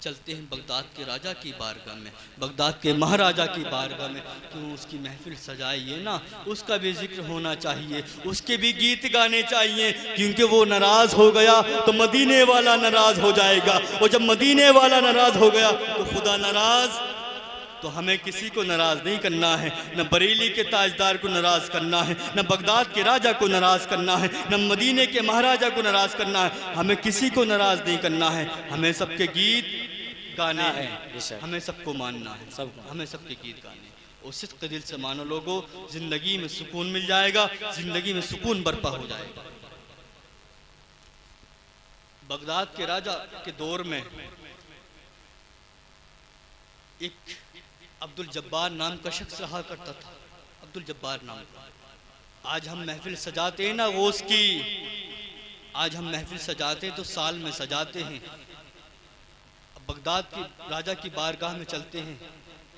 चलते हैं बगदाद के राजा की बारगाह में, बगदाद के महाराजा की बारगाह में। क्यों उसकी महफिल सजाइए ना, उसका भी जिक्र होना चाहिए, उसके भी गीत गाने चाहिए, क्योंकि वो नाराज़ हो गया तो मदीने वाला नाराज़ हो जाएगा, और जब मदीने वाला नाराज़ हो गया तो खुदा नाराज़। तो हमें किसी को नाराज़ नहीं करना है, न बरेली के ताजदार को नाराज़ करना है, न बगदाद के राजा को नाराज़ करना है, न मदीने के महाराजा को नाराज़ करना है। हमें किसी को नाराज़ नहीं करना है, हमें सबके गीत गाने हैं, हमें सबको मानना है, हमें सबके गीत गाने। और सिद्क़ दिल से मानो लोगों, ज़िंदगी में सुकून मिल जाएगा, ज़िंदगी में सुकून बर्पा हो जाएगा। बगदाद के राजा के दौर में एक अब्दुल जब्बार नाम का शख्स रहा करता था, अब्दुल जब्बार नाम का। आज हम महफिल सजाते हैं ना वो उसकी, आज हम महफिल सजाते हैं तो साल में सजाते हैं। अब बगदाद के राजा की बारगाह में चलते हैं,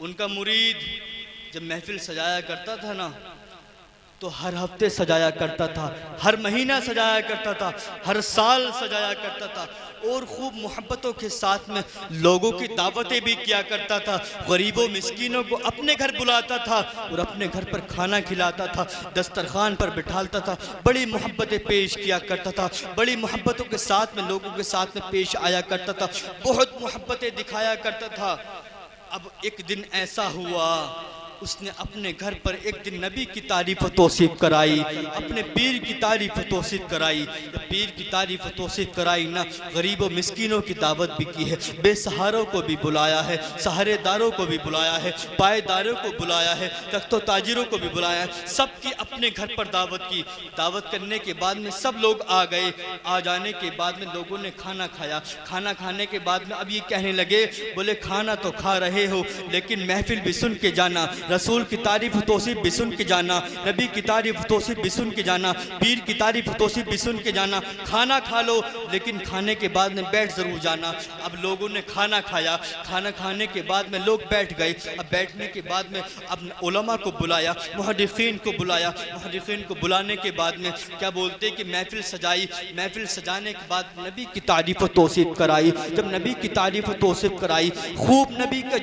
उनका मुरीद जब महफिल सजाया करता था ना, तो हर हफ्ते सजाया करता था, हर महीना सजाया करता था, हर साल सजाया करता था, और खूब मोहब्बतों के साथ में लोगों की दावतें भी किया करता था। गरीबों मिस्कीनों को अपने घर बुलाता था और अपने घर पर खाना खिलाता था, दस्तरखान पर बिठालता था, बड़ी मोहब्बतें पेश किया करता था, बड़ी मोहब्बतों के साथ में लोगों के साथ में पेश आया करता था, बहुत मोहब्बतें दिखाया करता था। अब एक दिन ऐसा हुआ, उसने अपने घर पर एक दिन नबी की तारीफ तौसीफ कराई, अपने पीर की तारीफ तौसीफ कराई। पीर की तारीफ तौसीफ कराई ना, गरीबों मिस्कीनों की दावत भी की है, बेसहारों को भी बुलाया है, सहारेदारों को भी बुलाया है, पायदारों को बुलाया है, तख्तो ताजिरों को भी बुलाया है, सबकी अपने घर पर दावत की। दावत करने के बाद में सब लोग आ गए। आ जाने के बाद में लोगों ने खाना खाया। खाना खाने के बाद में अब ये कहने लगे, बोले खाना तो खा रहे हो लेकिन महफिल भी सुन के जाना, रसूल की तारीफ तौसीफ भी सुन के जाना, नबी की तारीफ तौसीफ भी सुन के जाना, पीर की तारीफ तौसीफ भी सुन के जाना। खाना खा लो लेकिन खाने के बाद में बैठ ज़रूर जाना। अब लोगों ने खाना खाया, खाना खाने के बाद में लोग बैठ गए। अब बैठने के बाद में अब उलमा को बुलाया, मुहद्दिसीन को बुलाया, मुहद्दिसीन को बुलाने के बाद में क्या बोलते कि महफिल सजाई। महफिल सजाने के बाद नबी की तारीफ तौसीफ कराई। जब नबी की तारीफ तौसीफ कराई, खूब नबी का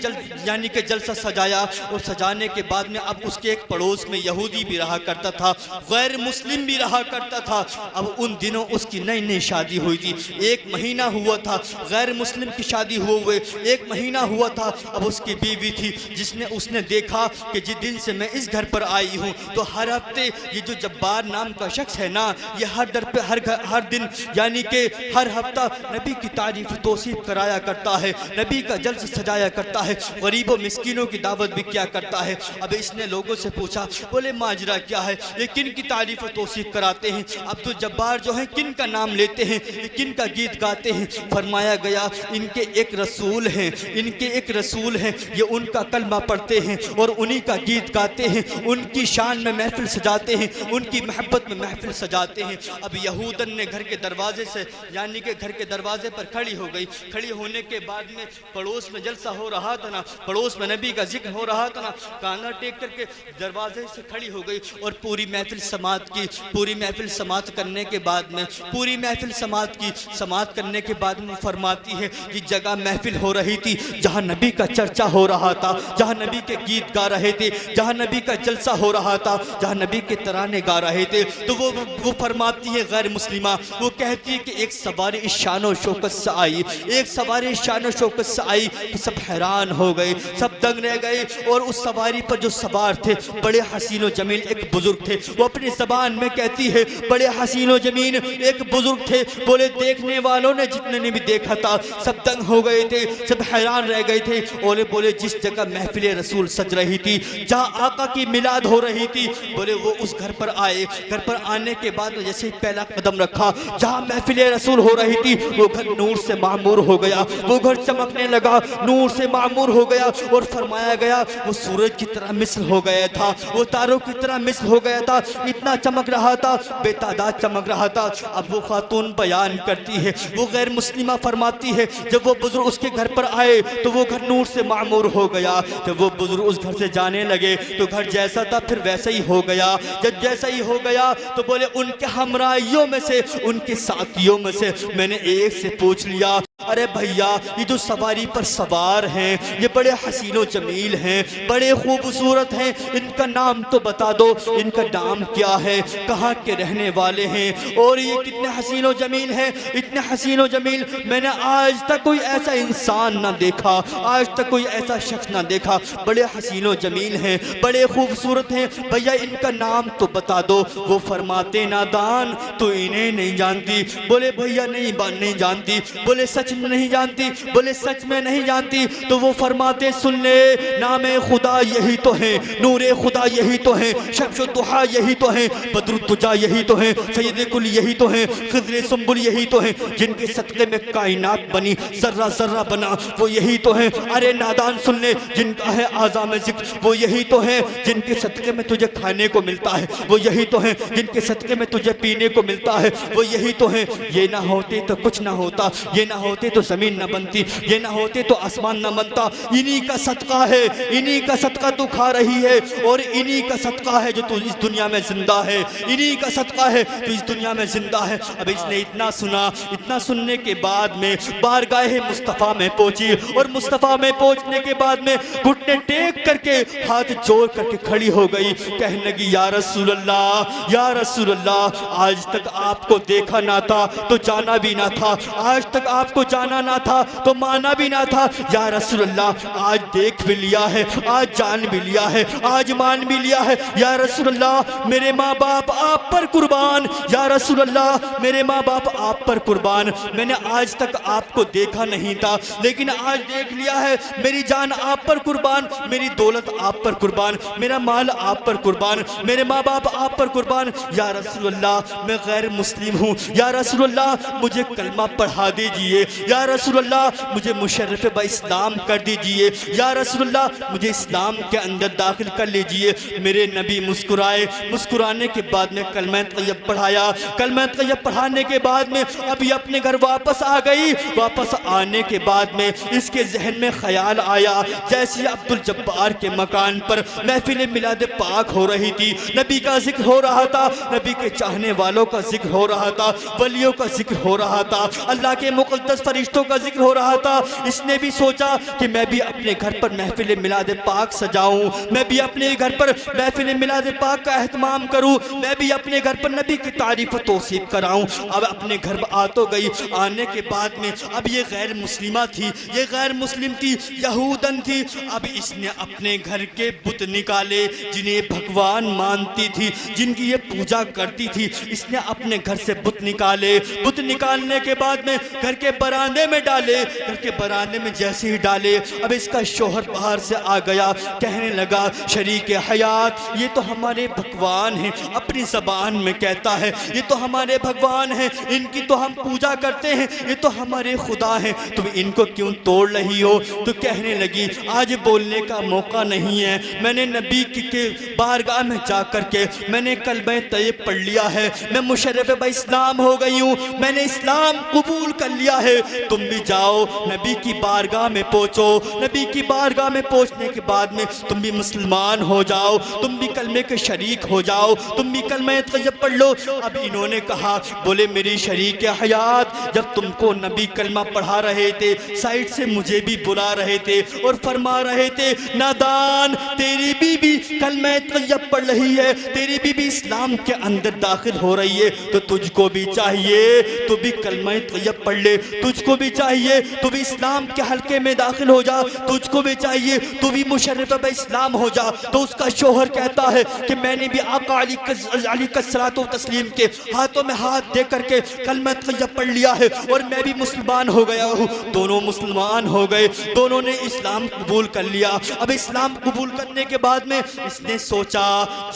यानी कि जलसा सजाया, और सजाने के बाद में अब उसके एक पड़ोस में यहूदी भी रहा करता था, गैर मुस्लिम भी रहा करता था। अब उन दिनों उसकी नई नई शादी हुई थी, एक महीना हुआ था, गैर मुस्लिम की शादी हुए एक महीना हुआ था। अब उसकी बीवी थी, जिसने उसने देखा कि जिस दिन से मैं इस घर पर आई हूँ तो हर हफ्ते ये जो जब्बार नाम का शख्स है ना, ये हर दर पे हर दिन यानी कि हर हफ्ता नबी की तारीफ तौसीफ कराया करता है, नबी का जल्स सजाया करता है, गरीबों मिस्कीनों की दावत भी किया करता है। अब इसने लोगों से पूछा, बोले माजरा क्या है, ये किन की तारीफ तौसीफ कराते हैं, अब्दुल जब्बार जो है किन का नाम लेते हैं, किन का गीत गाते हैं। फरमाया गया, इनके एक रसूल हैं, इनके एक रसूल हैं, ये उनका कलमा पढ़ते हैं और उन्हीं का गीत गाते हैं, उनकी शान में महफिल सजाते हैं, उनकी मोहब्बत में महफिल सजाते हैं। अब यहूदन ने घर के दरवाजे से यानी कि घर के दरवाजे पर खड़ी हो गई। खड़ी होने के बाद में पड़ोस में जलसा हो रहा था ना, पड़ोस में नबी का जिक्र हो रहा था ना, कांधा टेक करके दरवाजे से खड़ी हो गई और पूरी महफिल समात की। पूरी महफिल समात करने के बाद में पूरी महफिल समात की। समात करने के बाद में फरमाती है कि जगह महफिल हो रही थी जहाँ नबी का चर्चा हो रहा था, जहाँ नबी के गीत गा रहे थे, जहाँ नबी का जलसा हो रहा था, जहाँ नबी के तराने गा रहे थे। तो वो फरमाती है गैर मुस्लिमा, वो कहती है कि एक सवारी इस शान और शौकत से आई, एक सवारी इस शान और शौकत से आई तो सब हैरान हो गए, सब दंग रह गए। और उस सवारी पर जो सवार थे बड़े हसीनो जमील एक बुजुर्ग थे। वो अपनी जबान में कहती है, बड़े हसीनो जमीन एक बुजुर्ग थे। बोले देखने वालों ने जितने ने भी देखा था सब दंग हो गए थे, सब हैरान रह गए थे। बोले जिस जगह महफिल रसूल सज रही थी, जहाँ आका की मिलाद हो रही थी, बोले वो उस घर पर आए। घर पर आने के बाद जैसे ही पहला कदम रखा, जहाँ महफिल रसूल हो रही थी, वो घर नूर से मामूर हो गया, वो घर चमकने लगा, नूर से मामूर हो गया। और फरमाया गया वो सूरज की तरह मिसल हो गया था, वो तारों की तरह मिसल हो गया था, इतना चमक रहा था, बेतादाद चमक रहा था। अब वो खातून बयान करती है, वो गैर मुस्लिमा फरमाती है, जब वो बुजुर्ग उसके घर पर आए तो वो घर नूर से मामूर हो गया। जब वो बुजुर्ग उस घर से जाने लगे तो घर जैसा था फिर वैसा ही हो गया। जब जैसा ही हो गया तो बोले उनके हमराइयों में से, उनके साथियों में से मैंने एक से पूछ लिया, अरे भैया, ये जो सवारी पर सवार हैं ये बड़े हसीनो जमील हैं, बड़े खूबसूरत हैं, इनका नाम तो बता दो, इनका नाम क्या है, कहाँ के रहने वाले हैं, और ये कितने हसीनो जमील हैं, इतने हसीनो जमील मैंने आज तक कोई ऐसा इंसान ना देखा, आज तक कोई ऐसा शख्स ना देखा, बड़े हसीनो जमील हैं, बड़े खूबसूरत हैं, भैया इनका नाम तो बता दो। वो फरमाते नादान तो इन्हें नहीं जानती। बोले भैया नहीं जानती। बोले सच में नहीं जानती। बोले सच में नहीं जानती। तो वो फरमाते सुन ले, नामे खुदा यही तो है, नूरे खुदा यही तो है, शब्श दुहा यही तो है, बद्रुद्दुजा यही तो है, सैयद कुल यही तो है, खिज़्र सुंबुल यही तो है, जिनके सदक़े में कायनात बनी, जर्रा जर्रा बना, वो यही तो है। अरे नादान सुन ले, जिनका है आज़ाम ज़िक्र वो यही तो है, जिनके सदक़े में तुझे खाने को मिलता है वो यही तो है, जिनके सदक़े में तुझे पीने को मिलता है वो यही तो है। ये ना होते तो कुछ ना होता, ये ना होते तो ज़मीन ना बनती, ये ना होते तो आसमान ना बनता। इन्हीं का सदका है, इन्हीं का सदका तू खा रही है, और इन्हीं का सदका है जो तू इस दुनिया में जिंदा है, इन्हीं का सदका है तो इस दुनिया में जिंदा है। अब इसने इतना सुना, इतना सुनने के बाद में बारगाहे मुस्तफ़ा में पहुंची, और मुस्तफ़ा में पहुंचने के बाद में घुटने टेक करके हाथ जोड़ करके खड़ी हो गई, कहने लगी या रसूल अल्लाह, या रसूल अल्लाह, आज तक आपको देखा ना था तो जाना भी ना था, आज तक आपको जाना ना था तो माना भी ना था। या रसूल अल्लाह, आज देख भी लिया है, आज जान भी लिया है, आज मान भी लिया है। या रसूल अल्लाह, मेरे माँ बाप आप पर कुर्बान, या रसूल अल्लाह, मेरे माँ बाप आप पर कुर्बान। मैंने आज तक आपको देखा नहीं था, लेकिन आज देख लिया है। मेरी जान आप पर कुर्बान, मेरी दौलत आप पर कुर्बान, मेरा माल आप पर कुर्बान, मेरे माँ बाप आप पर कुर्बान। या रसूल अल्लाह, मैं गैर मुस्लिम हूँ, या रसूल अल्लाह, मुझे कलमा पढ़ा दीजिए, या रसूल अल्लाह, मुझे मुशर्रफ ब इस्लाम कर दीजिए, या रसूल अल्लाह, मुझे इस्लाम के अंदर दाखिल कर लीजिए। मेरे नबी मुस्कुराए, मुस्कुराने के बाद में कलमा तैयब पढ़ाया, कलमा तैयब पढ़ाने के बाद में अभी अपने घर वापस आ गई। वापस आने के बाद में इसके जहन में ख्याल आया, जैसे अब्दुल जब्बार के मकान पर महफिल मिलाद पाक हो रही थी, नबी का जिक्र हो रहा था, नबी के चाहने वालों का जिक्र हो रहा था, वलियों का जिक्र हो रहा था, अल्लाह के मुक़द्दस फरिश्तों का जिक्र हो रहा था। इसने भी सोचा कि मैं भी अपने घर पर महफिल मिलाद पाक सजाऊं, मैं भी अपने घर पर महफिल मिलाद पाक का एहतमाम करूं, मैं भी अपने घर पर नबी की तारीफ तौसीफ कराऊं। अब अपने घर आ तो गई, आने के बाद में अब ये गैर मुस्लिमा थी, ये गैर मुस्लिम थी, यहूदन थी। अब इसने अपने घर के बुत निकाले जिन्हें भगवान मानती थी, जिनकी ये पूजा करती थी, इसने अपने घर से बुत निकाले। बुत निकालने के बाद में घर के बरामदे में डाले, घर के बरामदे में जैसे ही डाले, अब इसका शोहर बाहर से आ गया, कहने लगा शरीक हयात, ये तो हमारे भगवान हैं, अपनी ज़बान में कहता है ये तो हमारे भगवान हैं, इनकी तो हम पूजा करते हैं, ये तो हमारे खुदा हैं, तुम इनको क्यों तोड़ रही हो? तो कहने लगी आज बोलने का मौका नहीं है, मैंने नबी के बारगाह में जा कर के मैंने कलमा तैयब पढ़ लिया है, मैं मुशर्रफ ब इस्लाम हो गई हूँ, मैंने इस्लाम कबूल कर लिया है। तुम भी जाओ नबी की बारगाह में पहुँचो, नबी की बारगाह में पहुँचने के बाद में तुम भी मुसलमान हो जाओ, तुम भी कलमे के शरीक हो जाओ, तुम भी कलमा तैयब पढ़ लो। अब इन्होंने कहा, बोले मेरी शरीक हयात, जब तुमको नबी कलमा पढ़ा रहे थे, साइड से मुझे भी बुला रहे थे और फरमा रहे थे नादान, तेरी बीबी कलमा तैयब पढ़ रही है, तेरी बीबी इस्लाम के अंदर दाखिल हो रही है, तो तुझको भी चाहिए तू भी कलमा तैयब पढ़ ले, तुझको भी चाहिए तू भी इस्लाम के हल्के में दाखिल हो जा, तुझको भी चाहिए तू भी मुशर्रफ ब इस्लाम हो जा। तो उसका शोहर कहता है कि मैंने भी आका अली कसरात व तस्लीम के हाथों में हाथ दे करके कलमा तैयब पढ़ लिया है और मैं भी मुसलमान हो गया हूँ। दोनों मुसलमान हो गए, दोनों ने इस्लाम कबूल कर लिया। अब इस्लाम कबूल करने के बाद में इसने सोचा,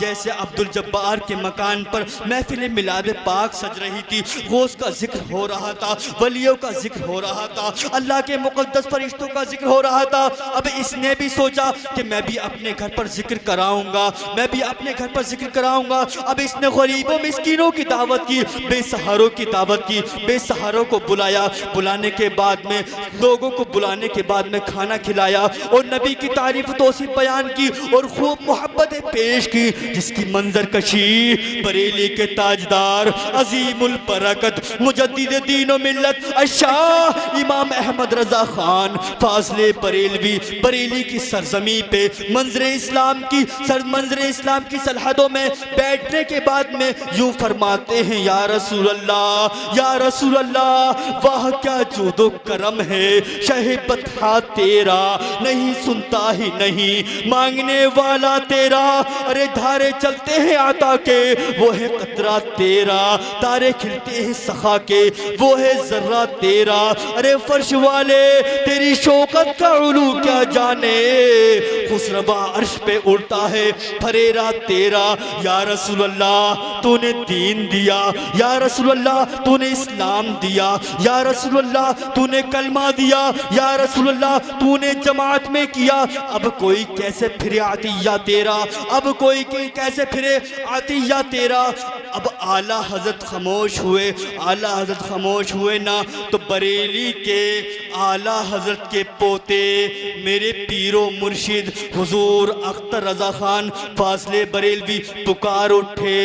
जैसे अब्दुल जब्बार के मकान पर महफिल मिलाद पाक सज रही थी, गौस का जिक्र हो रहा था, वलियों का जिक्र हो रहा था, अल्लाह के मुक़द्दस फरिश्तों का जिक्र हो रहा था। अब इसने भी सोचा कि मैं भी अपने घर पर जिक्र कराऊंगा, मैं भी अपने घर पर जिक्र कराऊंगा। अब इसने गरीबों मिस्कीनों की दावत की, बेसहारों की दावत की, बेसहारों को बुलाया, बुलाने के बाद में लोगों को बुलाने के बाद में खाना खिलाया और नबी की तारीफ तौसीफ बयान की और खूब मोहब्बतें पेश की, जिसकी मंजर कशी बरेली के ताजदार अजीमुल बरकत मुजद्दिद दीन व मिल्लत शाह इमाम अहमद रजा खान फाजले बरेलवी बरेली की सरजमी पे मंजरे इस्लाम की सरहदों में बैठने के बाद में यूं फरमाते हैं, या रसूल अल्लाह, या रसूल अल्लाह, वाह क्या जूदो करम है, शहीबत हाथ तेरा नहीं सुनता ही नहीं, मांगने वाला तेरा, अरे धारे चलते हैं आता के वो है कतरा तेरा, तारे खिलते हैं सखा के वो है जर्रा तेरा, अरे फर्श वाले तेरी शौकत का उलू क्या जाने, खुसरवा अर्श पे उड़ता है फरेरा तेरा, या रसूल अल्लाह तूने दीन दिया, या रसूल अल्लाह तूने इस्लाम दिया, या रसूल अल्लाह तूने कलमा दिया, या रसूल अल्लाह तूने जमात में किया, अब कोई कैसे फिरे आतिया तेरा, अब कोई कैसे फिरे आतिया तेरा। अब आला हजरत खामोश हुए, आला हजरत खामोश हुए ना तो बरेली के आला हजरत के पोते मेरे पीरो मुर्शिद हुजूर अख्तर रजा खान फासले बरेलवी पुकार उठे,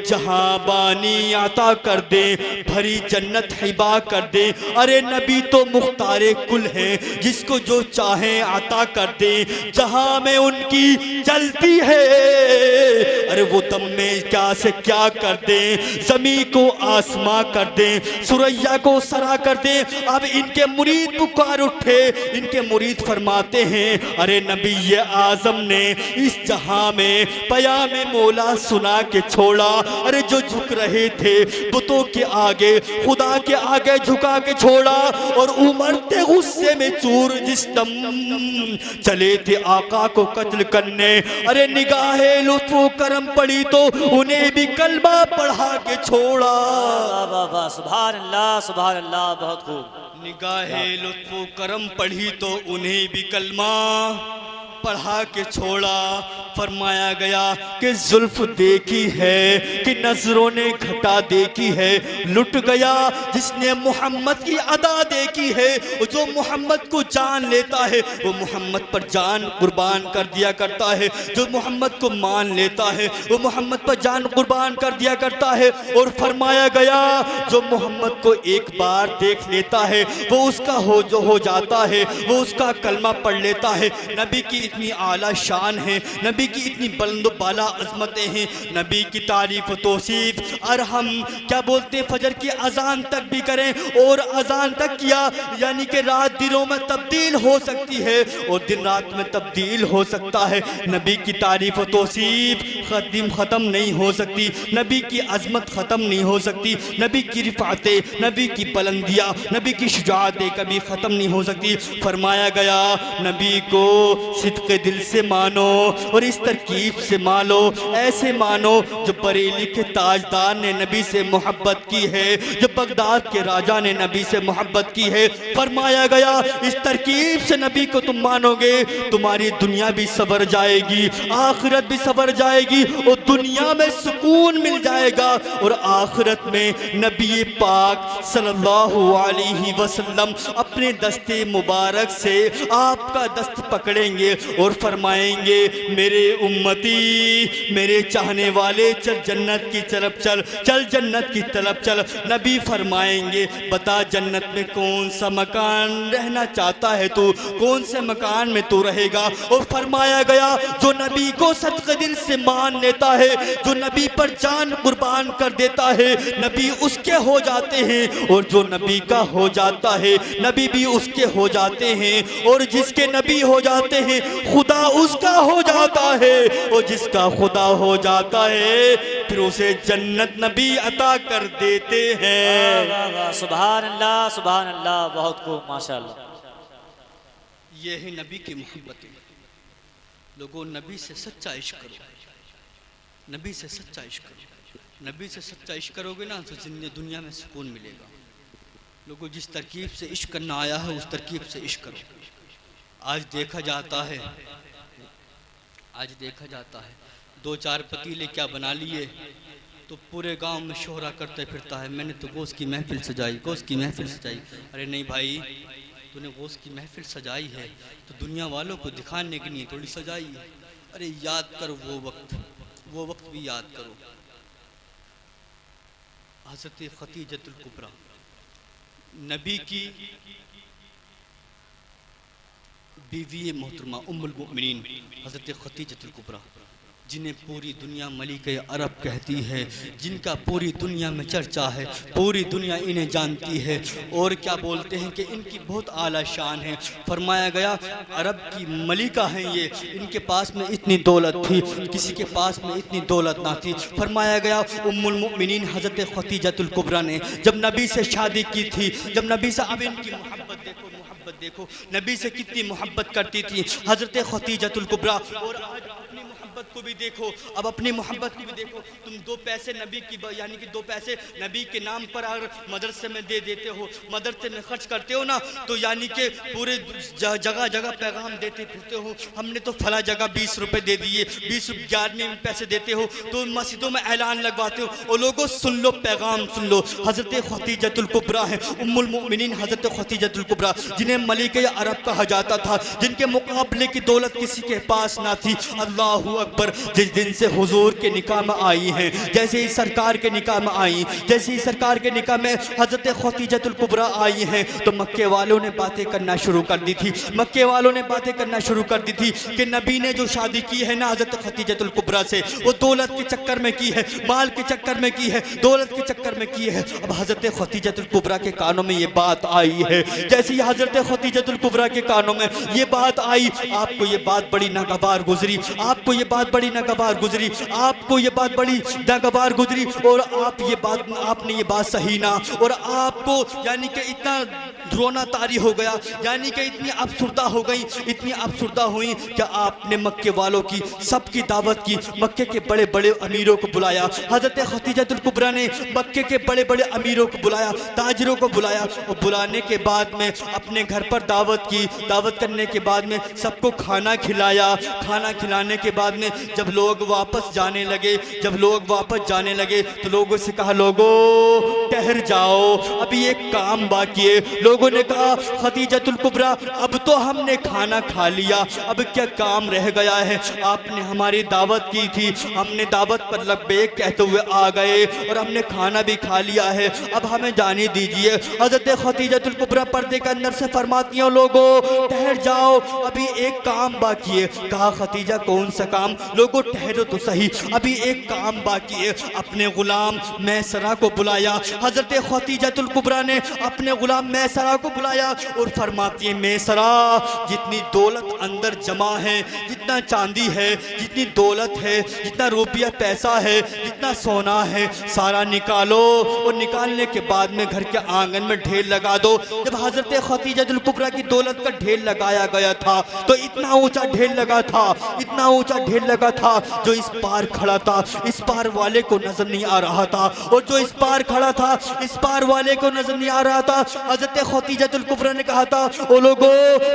जहां बानी आता कर दे, भरी जन्नत हिबा कर दे, अरे नबी तो मुख्तारे कुल है, जिसको जो चाहे आता कर दे, जहां में उनकी चलती है, अरे वो दम में क्या से क्या कर दे, जमी को आसमां कर दे, सुरैया को सरा कर दे। अब इनके मुरीद पुकार उठे, इनके मुरीद फरमाते हैं, अरे नबी ये आजम ने इस जहां में पयाम मौला सुना के छोड़ा, अरे जो झुक रहे थे बुतों के आगे खुदा के आगे झुका के छोड़ा, और उमड़ते गुस्से में चूर जिस दम चले थे आका को कत्ल करने, अरे निगाहे लुत्फो करम पड़ी तो उन्हें भी कलमा पढ़ा के छोड़ा। सुभान अल्लाह, बहुत खूब। निगाहे लुत्फो करम पढ़ी तो उन्हें भी कलमा पढ़ा के छोड़ा। फरमाया गया कि जुल्फ देखी है कि नजरों ने घटा देखी है, लुट गया जिसने मोहम्मद की अदा देखी है। जो मोहम्मद को जान लेता है वो मोहम्मद पर जान कुर्बान कर दिया करता है, जो मोहम्मद को मान लेता है वो मोहम्मद पर जान कुर्बान कर दिया करता है। और फरमाया गया जो मोहम्मद को एक बार देख लेता है वो उसका हो जाता है, वो उसका कलमा पढ़ लेता है। नबी की इतनी आला शान है, नबी की इतनी बुलंद बाला अजमतें हैं, नबी की तारीफ तौसीफ, और हम क्या बोलते फजर की अजान तक भी करें और अजान तक किया, यानी कि रात दिनों में तब्दील हो सकती है और दिन रात में तब्दील हो सकता है। नबी की तारीफ तौसीफ ख़त्म नहीं हो सकती, नबी की अजमत ख़त्म नहीं हो सकती, नबी की रिफ़ातें, नबी की बुलंदियाँ, नबी की शुजाअतें कभी ख़त्म नहीं हो सकती। फरमाया गया नबी को सिद्क़े दिल से मानो और इस तरकीब से मानो, ऐसे मानो जो बरेली के ताजदार ने नबी से मोहब्बत की है, जो बगदाद के राजा ने नबी से मोहब्बत की है। फरमाया गया इस तरकीब से नबी को तुम मानोगे, तुम्हारी दुनिया भी सवर जाएगी, आखिरत भी सवर जाएगी, और दुनिया में सुकून मिल जाएगा और आखिरत में नबी पाक सल्लल्लाहु अलैहि वसल्लम अपने दस्ते मुबारक से आपका दस्त पकड़ेंगे और फरमाएंगे मेरे उम्मती, मेरे चाहने वाले, चल जन्नत की तरफ चल, चल जन्नत की तरफ चल। नबी फरमाएंगे बता जन्नत में कौन सा मकान रहना चाहता है तू, कौन से मकान में तू रहेगा। और फरमाया गया जो नबी को सच्चे दिल से मान लेता है, जो नबी पर जान कुर्बान कर देता है, नबी उसके हो जाते हैं, और जो नबी का हो जाता है नबी भी उसके हो जाते हैं, और जिसके नबी हो जाते हैं खुदा उसका हो जाता है, और जिसका खुदा हो जाता है फिर उसे जन्नत नबी अता कर देते हैं। सुभान अल्लाह, बहुत खूब, माशाअल्लाह। ये है नबी की मोहब्बत। लोगों नबी से सच्चा इश्क करो, नबी से सच्चा इश्क करो। नबी से सच्चा इश्क करोगे ना तो दुनिया में सुकून मिलेगा। लोगों जिस तरकीब से इश्क करना आया है उस तरकीब से इश्क करो। आज देखा जाता है आज देखा जाता है 2-4 पतीले क्या बना लिए तो पूरे गांव में शोहरा करते फिरता है, मैंने तो गोश्त की महफिल सजाई, गोश्त की महफिल सजाई। अरे नहीं भाई, तूने गोश्त की महफिल सजाई है तो दुनिया वालों को दिखाने के लिए थोड़ी सजाई है। अरे याद करो वो वक्त भी याद करो। हज़रत खतीजतुल कुबरा नबी की बीवी मोहतरमा उम्मुल मोमिनीन हज़रत खतीजतुल कुबरा, जिन्हें पूरी दुनिया मलिके अरब कहती है, जिनका पूरी दुनिया में चर्चा है, पूरी दुनिया इन्हें जानती है। और क्या बोलते हैं कि इनकी बहुत आला शान है। फरमाया गया अरब की मलिका हैं ये, इनके पास में इतनी दौलत थी, किसी के पास में इतनी दौलत ना थी। फरमाया गया उम्मुल मोमिनीन हज़रत खतीजतुल कुबरा ने जब नबी से शादी की थी, जब नबी से, अब इनकी मोहब्बत देखो, नबी से कितनी मोहब्बत करती थी हज़रत खतीजतुल कुबरा। और आज अपनी मोहब्बत को भी देखो, अब अपनी मोहब्बत को भी देखो। तुम 2 पैसे नबी की, यानी कि 2 पैसे नबी के नाम पर अगर मदरसे में दे देते हो, मदरसे में खर्च करते हो ना, तो यानी कि पूरे जगह जगह पैगाम देते फिरते हो, हमने तो फला जगह 20 रुपए दे दिए, 20 11 में पैसे देते हो, तो मस्जिदों में ऐलान लगवाते हो। और लोगों सुन लो, पैगाम सुन लो। हज़रत खतीजतुल कुबरा है उम्मुल मोमिनीन हज़रत खतीजतुल कुबरा, जिन्हें मलिक अरब कहा जाता था, जिनके मुकाबले की दौलत किसी के पास ना थी। अल्लाहु अकबर। जिस दिन से हुजूर के निकाह में आई हैं, जैसे ही सरकार के निकाह में आई, जैसे ही सरकार के निकाह में हज़रत खतीजतुल कुबरा आई हैं, तो मक्के वालों ने बातें करना शुरू कर दी थी। मक्के वालों ने बातें करना शुरू कर दी थी कि नबी ने जो शादी की है ना हज़रत खतीजतुल कुबरा से, वो दौलत के चक्कर में की है, माल के चक्कर में की है, दौलत के चक्कर में की है। अब हज़रत खतीजतुल कुबरा के कानों में ये बात आई है, जैसे ही हज़रत खतीजतुल कुबरा के कानों में ये बात आई, आपको ये बात बड़ी नागवार गुजरी, आपको ये बात बड़ी नागवार गुजरी, आपको ये बात बड़ी नागवार गुजरी। और आपने ये बात सही ना, और आपको यानी कि इतना रोना तारी हो गया, यानी कि इतनी अफसुर्दा हो गई, इतनी अफसुर्दा हुई कि आपने मक्के वालों की सबकी दावत की, मक्के के बड़े बड़े अमीरों को बुलाया। हज़रत खतीजतुल कुबरा ने मक्के के बड़े बड़े अमीरों को बुलाया, ताजिरों को बुलाया, और बुलाने के बाद में अपने घर पर दावत की। दावत करने के बाद में सबको खाना खिलाया। खाना खिलाने के बाद में जब लोग वापस जाने लगे, तो लोगों से कहा, लोगों ठहर जाओ, अभी एक काम बाकी है। लोगों ने कहा, खतीजतुल कुबरा अब तो हमने खाना खा लिया, अब क्या काम रह गया है? आपने हमारी दावत की थी, हमने दावत पर लब्बैक कहते हुए आ गए, और हमने खाना भी खा लिया है, अब हमें जाने दीजिए। हज़रत खतीजतुल कुबरा पर्दे के अंदर से फरमाती हैं, लोगों ठहर जाओ, अभी एक काम बाकी है। कहा, खतीजा कौन सा काम? लोगों ठहरो तो सही, अभी एक काम बाकी है। अपने गुलाम मैसरा को बुलाया। हज़रत खतीजतुल कुबरा ने अपने गुलाम मैसरा को बुलाया और फरमाती है, मैसरा जितनी दौलत अंदर जमा है, जितना चांदी है, जितनी दौलत है, जितना रुपया पैसा है, जितना सोना है, सारा निकालो, और निकालने के बाद में घर के आंगन में ढेर लगा दो। जब हज़रत खतीजतुल कुबरा की दौलत का ढेर लगाया गया था, तो इतना ऊंचा ढेर लगा था, इतना ऊंचा ढेर लगा था, जो इस पार खड़ा था इस पार वाले को नजर नहीं आ रहा था, और जो इस पार खड़ा था इस पार वाले को नजर नहीं आ रहा था। हज़रत खतीजतुल कुबरा ने कहा था, ओ लोगो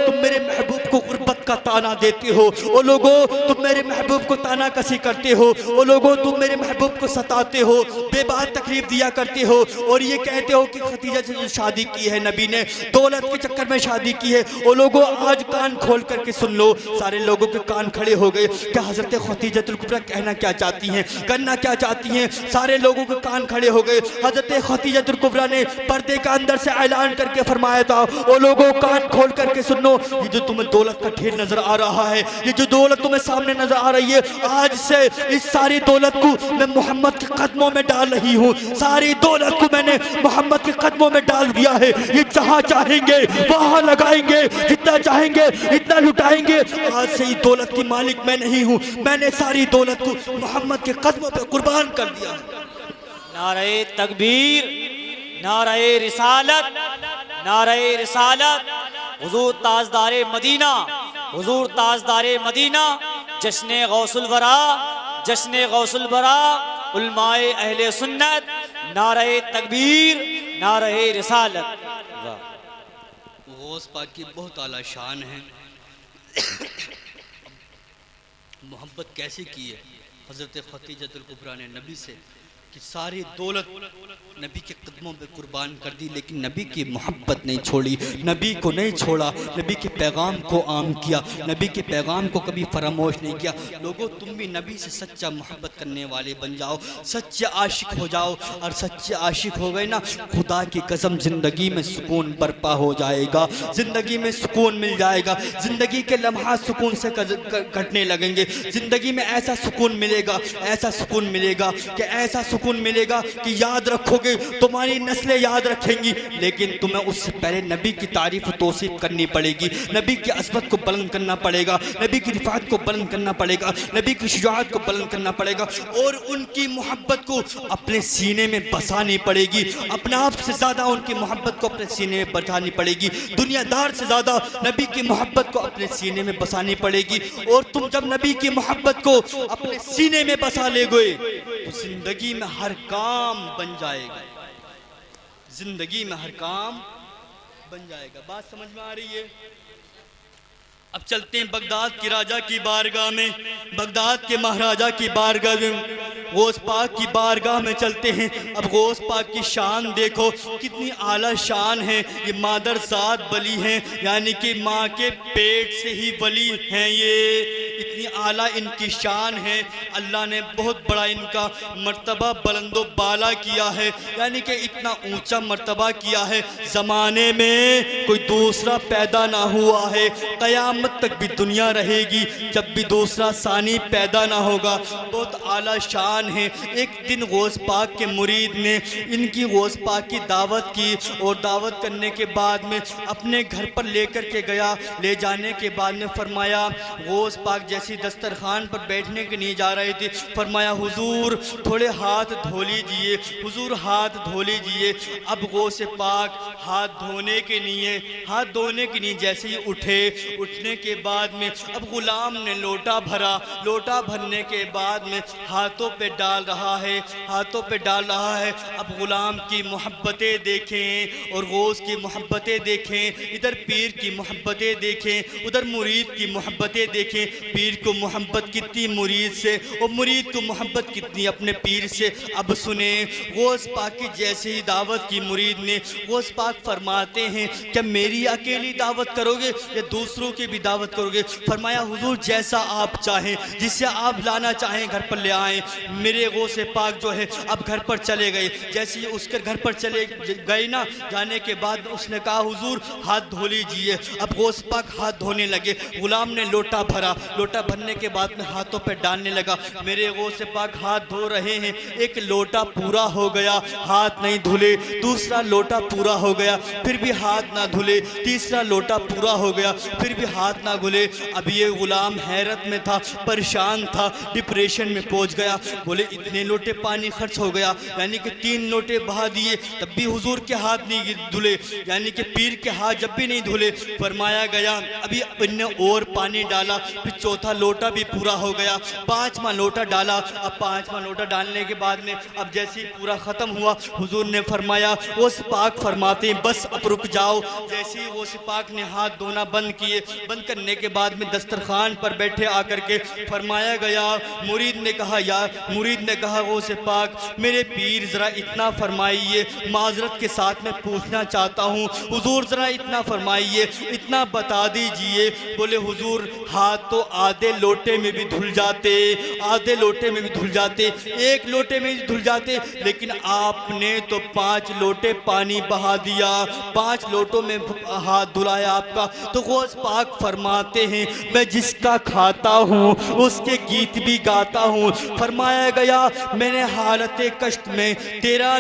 तुम मेरे महबूब को गुर्बत का ताना देते हो, ओ लोगो तुम मेरे महबूब को ताना कसी करते हो, ओ लोगो तुम मेरे महबूब को सताते हो, बेबात तकलीफ दिया करते हो, और ये कहते हो कि खतीजा से जो शादी की है नबी ने, दौलत के चक्कर में शादी की है। ओ लोगो आज कान खोल करके सुन लो। सारे लोगों के कान खड़े हो गए कि हज़रत खतीजतुल कुबरा कहना क्या चाहती हैं, करना क्या चाहती हैं। सारे लोगों के कान खड़े हो गए। हज़रत खतीजतुल कुबरा ने पर्दे का अंदर से ऐलान करके फरमाया था, ओ लोगों कान खोल करके सुनो, ये जो तुम्हें दौलत का ढेर नजर आ रहा है, ये जो दौलत तुम्हें सामने नजर आ रही है, आज से इस सारी दौलत को मैं मोहम्मद के कदमों में डाल रही हूँ। सारी दौलत को मैंने मोहम्मद के कदमों में डाल दिया है। ये जहाँ चाहेंगे वहाँ लगाएंगे, जितना चाहेंगे इतना लुटाएंगे। आज से इस दौलत की मालिक मैं नहीं हूँ, मैंने सारी दौलत को मोहम्मद के कदमों पर कुर्बान कर दिया। नारे तकबीर, नारे रिसालत, नारे रिसालत। हुजूर ताजदारे मदीना, हुजूर ताजदारे मदीना, जश्न गौसुल वरा, जश्न गौसुल वरा, उलमाए अहले सुन्नत, नारे तकबीर, नारे रिसालत। गौस पाक की बहुत आला शान है। मोहब्बत कैसे की है हज़रत खदीजतुल कुबरा ने नबी से कि सारी दौलत नबी के कदमों पे कुर्बान कर दी, लेकिन नबी की मोहब्बत नहीं छोड़ी, नबी को नहीं छोड़ा, नबी के पैगाम को आम किया, नबी के पैगाम को कभी फरामोश नहीं किया। लोगों, तुम भी नबी से सच्चा मोहब्बत करने वाले बन जाओ, सच्चे आशिक हो जाओ, और सच्चे आशिक हो गए ना, खुदा की कसम ज़िंदगी में सुकून बर्पा हो जाएगा, ज़िंदगी में सुकून मिल जाएगा, ज़िंदगी के लम्हात सुकून से कटने लगेंगे, ज़िंदगी में ऐसा सुकून मिलेगा, ऐसा सुकून मिलेगा कि ऐसा सुकून मिलेगा कि याद रखोगे, तुम्हारी नस्लें याद रखेंगी, लेकिन तुम्हें उससे पहले नबी की तारीफ तौसीफ करनी पड़ेगी, नबी की अज़मत को बुलंद करना पड़ेगा, नबी की रिफ़ात को बुलंद करना पड़ेगा, नबी की शुजाअत को बुलंद करना पड़ेगा, और उनकी मोहब्बत को अपने सीने में बसानी पड़ेगी, अपने आप से ज़्यादा उनकी मोहब्बत को अपने सीने में बसानी पड़ेगी, दुनियादार से ज़्यादा नबी की मोहब्बत को अपने सीने में बसानी पड़ेगी। और तुम जब नबी की मोहब्बत को अपने सीने में बसा ले गए तो जिंदगी में हर काम बन जाएगा, जिंदगी में हर काम बन जाएगा। बात समझ में आ रही है? अब चलते हैं बगदाद के राजा की बारगाह में, बगदाद के महाराजा की बारगाह में, गौस पाक की बारगाह में चलते हैं। अब गौस पाक की शान देखो, कितनी आला शान है। ये मादर सात वली हैं, यानी कि माँ के पेट से ही वली हैं, ये इतनी आला इनकी शान है। अल्लाह ने बहुत बड़ा इनका मर्तबा बुलंदो बाला किया है, यानी कि इतना ऊंचा मर्तबा किया है, ज़माने में कोई दूसरा पैदा ना हुआ है, क़यामत तक भी दुनिया रहेगी जब भी दूसरा सानी पैदा ना होगा। बहुत आला शान है। एक दिन गौस पाक के मुरीद ने इनकी गौस पाक की दावत की, और दावत करने के बाद में अपने घर पर लेकर के गया। ले जाने के बाद में फरमाया, गौस पाक जैसी दस्तरखान पर बैठने के लिए जा रहे थे, फरमाया हुजूर थोड़े हाथ धो लीजिए, हुजूर हाथ धो लीजिए। अब गौस पाक हाथ धोने के लिए जैसे ही उठने के बाद में अब गुलाम ने लोटा भरा, लोटा भरने के बाद में हाथों पे डाल रहा है, हाथों पे डाल रहा है। अब गुलाम की मोहब्बतें देखें और गौस की मोहब्बतें देखें, इधर पीर की मोहब्बतें देखें, उधर मुरीद की मोहब्बतें देखें। पीर को मोहब्बत कितनी मुरीद से, और मुरीद को मोहब्बत कितनी अपने पीर से। अब सुने, गौस पाक की जैसे ही दावत की मुरीद ने, गौस पाक फरमाते हैं क्या मेरी अकेली दावत करोगे या दूसरों की भी दावत करोगे? फरमाया हुजूर जैसा आप चाहें, जिसे आप लाना चाहें घर पर ले आएं। मेरे गौसे पाक जो है अब घर पर चले गए। जैसे ही उसके घर पर चले गए ना, जाने के बाद उसने कहा हुजूर हाथ धो लीजिए। अब गौस पाक हाथ धोने लगे। गुलाम ने लोटा भरा, लोटा भरने के बाद में हाथों पे डालने लगा। मेरे गौसे पाक हाथ धो रहे हैं, एक लोटा पूरा हो गया, हाथ नहीं धुले। दूसरा लोटा पूरा हो गया, फिर भी हाथ ना धुले। तीसरा लोटा पूरा हो गया, फिर भी हाथ ना धुले। अब ये गुलाम हैरत में था, परेशान था, डिप्रेशन में पहुंच गया। बोले इतने लोटे पानी खर्च हो गया, यानी कि 3 लोटे बहा दिए, तब भी हुजूर के हाथ नहीं धुले, यानी कि पीर के हाथ जब भी नहीं धुले। फरमाया गया अभी इनने और पानी डाला, फिर चौथा लोटा भी पूरा हो गया। 5वां लोटा डाला। अब 5वां लोटा डालने के बाद में अब जैसे ही पूरा ख़त्म हुआ, हुजूर ने फरमाया, वो पाक फरमाते हैं बस अब रुक जाओ। जैसे ही वो पाक ने हाथ धोना बंद किए, बंद करने के बाद में दस्तरखान पर बैठे आकर के फरमाया गया, मुरीद ने कहा वो से पाक मेरे पीर ज़रा इतना फरमाइए, माजरत के साथ मैं पूछना चाहता हूँ, हुजूर ज़रा इतना फरमाइए, इतना बता दीजिए। बोले हुजूर हाथ तो आधे लोटे में भी धुल जाते, आधे लोटे में भी धुल जाते, 1 लोटे में भी धुल जाते, लेकिन आपने तो 5 लोटे पानी बहा दिया, 5 लोटों में हाथ धुलाया आपका। तो गौस पाक फरमाते हैं मैं जिसका खाता हूँ उसके गीत भी गाता हूँ। फरमाया गया मैंने हालत कष्ट में तेरा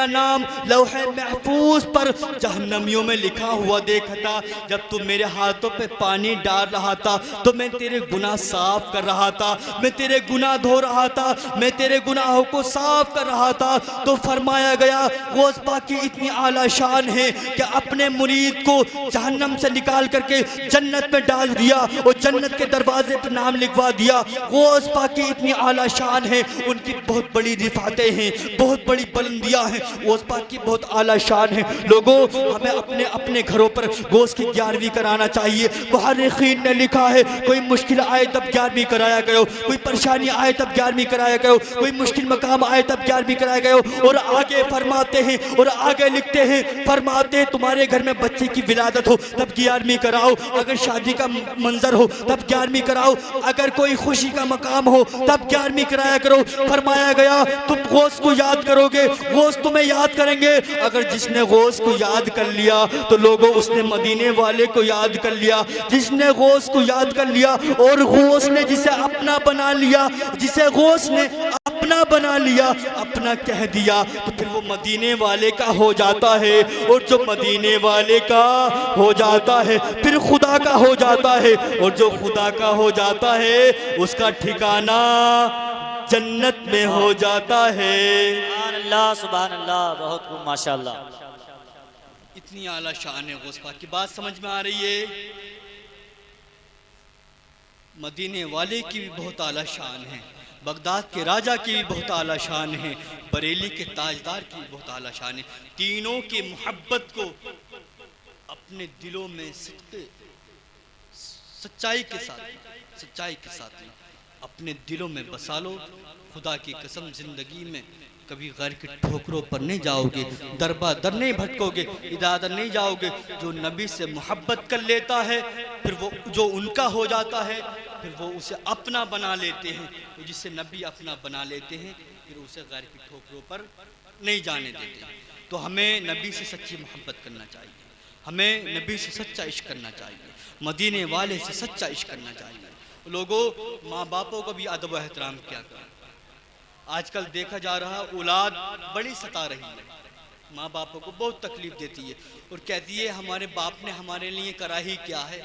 नाम लौहे महफूज पर जहन्नमियों में लिखा हुआ देखा था। जब तू मेरे हाथों पे पानी डाल रहा था तो मैं तेरे गुनाह साफ कर रहा था, मैं तेरे गुनाह धो रहा था, मैं तेरे गुनाहों को साफ कर रहा था। तो फरमाया गया गौस पाक की इतनी आला शान है कि अपने मुरीद को जहन्नम से निकाल करके जन्नत में डाल दिया और जन्नत के दरवाजे पर नाम लिखवा दिया। गौस पाक की इतनी आला शान है, उनकी बहुत बड़ी रिफातें हैं, बहुत बड़ी बुलंदियां हैं, गौस पाक की बहुत आला शान है। लोगों हमें अपने अपने घरों पर गौस की 11वीं कराना चाहिए, बाहर मुअर्रिखीन ने लिखा है, कोई मुश्किल आए तब 11वीं कराया करो, कोई परेशानी आए तब 11वीं कराया करो, कोई मुश्किल मकाम आए तब 11वीं कराया करो। और आगे फरमाते हैं और आगे लिखते हैं, फरमाते हैं तुम्हारे घर में बच्चे की विलादत हो तब 11वीं कराओ, अगर शादी का मंजर हो तब 11वीं कराओ, अगर कोई खुशी का मकाम हो तब 11वीं कराया करो। फरमाया गया तुम गौस को याद करोगे, गौस तुम्हें याद करेंगे। अगर जिसने गौस को याद कर लिया तो लोगों उसने मदीने वाले को याद कर लिया। जिसने गौस को याद कर लिया और गौस ने जिसे अपना बना लिया, जिसे गौस ने अपना बना लिया, अपना कह दिया, तो फिर वो मदीने वाले का हो जाता है। और जो मदीने वाले का हो जाता है फिर खुदा का हो जाता है, और जो खुदा का हो जाता है उसका ठिकाना जन्नत में हो जाता है। सुभान अल्लाह, सुभान अल्लाह, बहुत खूब, माशाअल्लाह। इतनी आला शान है गौस पाक की, बात समझ में आ रही है? मदीने वाले की भी बहुत आला शान है, बगदाद के राजा की भी बहुत आला शान है, बरेली के ताजदार की भी बहुत आला शान है। तीनों की मोहब्बत को अपने दिलों में सच्चाई के साथ अपने दिलों में बसा लो। खुदा की कसम जिंदगी में कभी गैर की ठोकरों पर नहीं जाओगे, दरबा दर नहीं भटकोगे, इधर नहीं जाओगे। जो नबी से मोहब्बत कर लेता है फिर वो जो उनका हो जाता है फिर वो उसे अपना बना लेते हैं। तो जिसे नबी अपना बना लेते हैं फिर उसे गैर की ठोकरों पर नहीं जाने देते। तो हमें नबी से सच्ची मोहब्बत करना चाहिए, हमें नबी से सच्चा इश्क करना चाहिए, मदीने वाले से सच्चा इश्क करना चाहिए। लोगों माँ बापों को भी अदब व एहतराम किया करें। आजकल देखा जा रहा औलाद बड़ी सता रही है, माँ बापों को बहुत तकलीफ देती है और कहती है हमारे बाप ने हमारे लिए करा ही क्या है,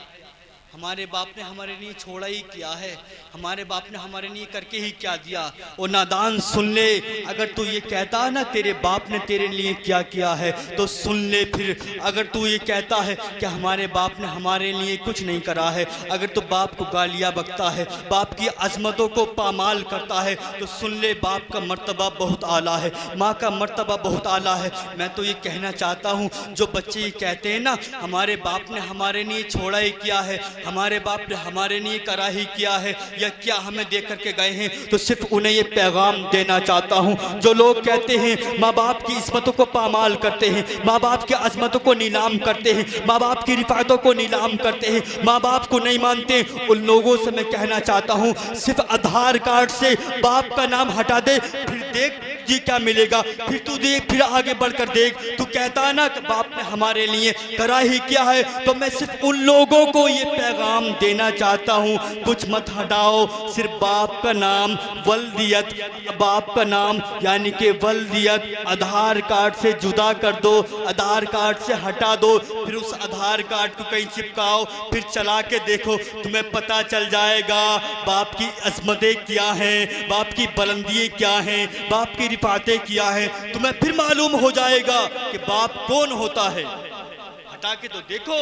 हमारे बाप ने हमारे लिए छोड़ा ही क्या है, हमारे बाप ने हमारे लिए करके ही क्या दिया। और नादान सुन ले, अगर तू ये कहता है ना तेरे बाप ने तेरे लिए क्या किया है तो सुन ले। फिर अगर तू ये कहता है कि हमारे बाप ने हमारे लिए कुछ नहीं करा है, अगर तू बाप को गालियाँ बकता है, बाप की अजमतों को पामाल करता है तो सुन ले, बाप का मर्तबा बहुत आला है, माँ का मर्तबा बहुत आला है। मैं तो ये कहना चाहता हूँ जो बच्चे ये कहते हैं ना हमारे बाप ने हमारे लिए छोड़ा ही क्या है, हमारे बाप ने हमारे लिए करा ही क्या है, या क्या हमें दे करके गए हैं, तो सिर्फ उन्हें ये पैगाम देना चाहता हूँ। जो लोग कहते हैं माँ बाप की इस्मतों को पामाल करते हैं, माँ बाप की अजमतों को नीलाम करते हैं, माँ बाप की रिफायतों को नीलाम करते हैं, माँ बाप को नहीं मानते, उन लोगों से मैं कहना चाहता हूँ सिर्फ आधार कार्ड से बाप का नाम हटा दे, फिर देख जी क्या मिलेगा। फिर तू देख, फिर आगे बढ़कर देख। तू कहता ना कि बाप ने हमारे लिए करा ही क्या है, तो मैं सिर्फ उन लोगों को ये पैगाम देना चाहता हूँ, कुछ मत हटाओ, सिर्फ बाप का नाम वल्दियत, बाप का नाम यानी कि वल्दियत आधार कार्ड से जुदा कर दो, आधार कार्ड से हटा दो, फिर उस आधार कार्ड को कहीं चिपकाओ, फिर चला के देखो, तुम्हें पता चल जाएगा बाप की अजमतें क्या हैं, बाप की बुलंदियाँ क्या हैं, बाप की रिफातें क्या है, तुम्हें फिर मालूम हो जाएगा कि बाप कौन होता है। हटा के तो देखो,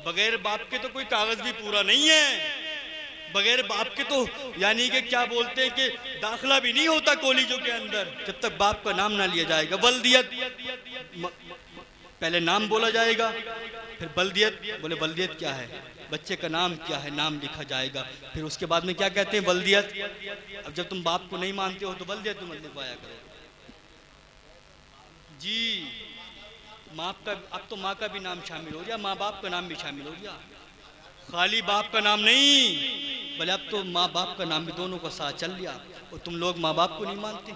बगैर बाप के तो कोई कागज भी पूरा नहीं है, बगैर बाप के तो यानी कि क्या बोलते हैं कि दाखिला भी नहीं होता कॉलेजों के अंदर जब तक बाप का नाम ना लिया जाएगा। वल्दियत पहले नाम बोला जाएगा, फिर बल्दियत, बोले बल्दियत क्या है, बच्चे का नाम क्या है, नाम लिखा जाएगा, फिर उसके बाद में क्या कहते हैं वल्दियत। अब जब तुम बाप को नहीं मानते हो तो वल्दियत तुम लिखवाया करो जी। बाप का, अब तो माँ का भी नाम शामिल हो गया, माँ बाप का नाम भी शामिल हो गया, खाली बाप का नाम नहीं, बोले अब तो माँ बाप का नाम भी दोनों का साथ चल लिया। और तुम लोग माँ बाप को नहीं मानते।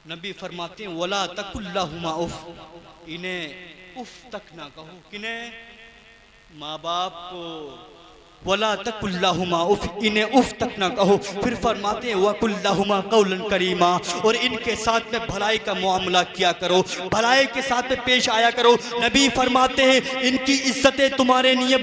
नबी फरमाते हैं वला तकुल्लाहुमा उफ, इन्हें उफ तक ना कहो, किन्हें, माँ बाप को, वला तकुल्लाहुमा उफ, इन्हें उफ तक ना कहो। फिर फरमाते हैं वकुल्लाहुमा कौलन करीमा, और इनके साथ में भलाई का मामला किया करो, भलाई के साथ में पेश आया करो। नबी फरमाते हैं इनकी इज्जतें तुम्हारे लिए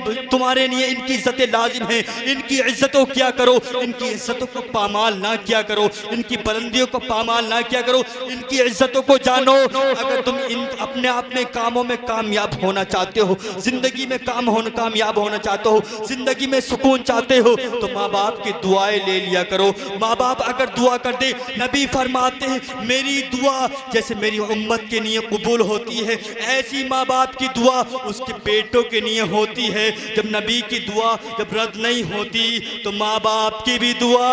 इनकी इज्जतें लाजिम हैं, इनकी इज्जतों किया करो, इनकी इज्जतों को पामाल ना किया करो, इनकी बुलंदियों को पामाल ना किया करो, इनकी इज्जतों को जानो। अगर तुम इन अपने आप में कामों में कामयाब होना चाहते हो, जिंदगी में कामयाब होना चाहते हो, जिंदगी में सुकून चाहते हो तो माँ बाप की दुआएं ले लिया करो। माँ बाप अगर दुआ कर दे, नबी फरमाते हैं मेरी दुआ जैसे मेरी उम्मत के लिए कबूल होती है, ऐसी माँ बाप की दुआ उसके बेटों के लिए होती है। जब नबी की दुआ जब रद्द नहीं होती तो माँ बाप की भी दुआ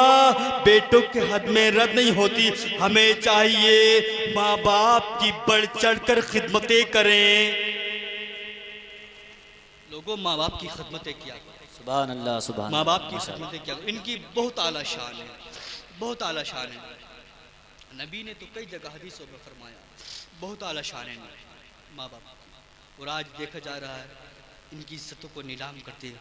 बेटों के हद में रद्द नहीं होती। हमें चाहिए माँ बाप की बढ़ चढ़कर खिदमतें करें। लोगों माँ बाप की खिदमतें किया, सुभान अल्लाह, सुभान माँ बाप की अल्लाह। खिदमतें किया, इनकी बहुत आला शान है, बहुत आला शान है। नबी ने तो कई जगह हदीसों में फरमाया बहुत आला शान है माँ बाप की। और आज देखा जा रहा है इनकी इज्जतों को नीलाम करते हैं,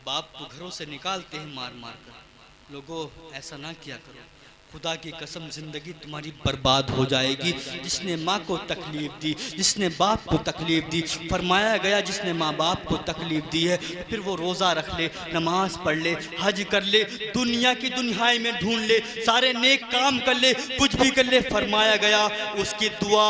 बाप को घरों से निकालते हैं मार मार कर। लोगों ऐसा ना किया करो, खुदा की कसम ज़िंदगी तुम्हारी बर्बाद हो जाएगी। जिसने माँ को तकलीफ़ दी, जिसने बाप को तकलीफ़ दी, फरमाया गया जिसने माँ बाप को तकलीफ़ दी है फिर वो रोज़ा रख ले, नमाज पढ़ ले, हज कर ले, दुनिया की दुनियाई में ढूंढ ले, सारे नेक काम कर ले, कुछ भी कर ले, फरमाया गया उसकी दुआ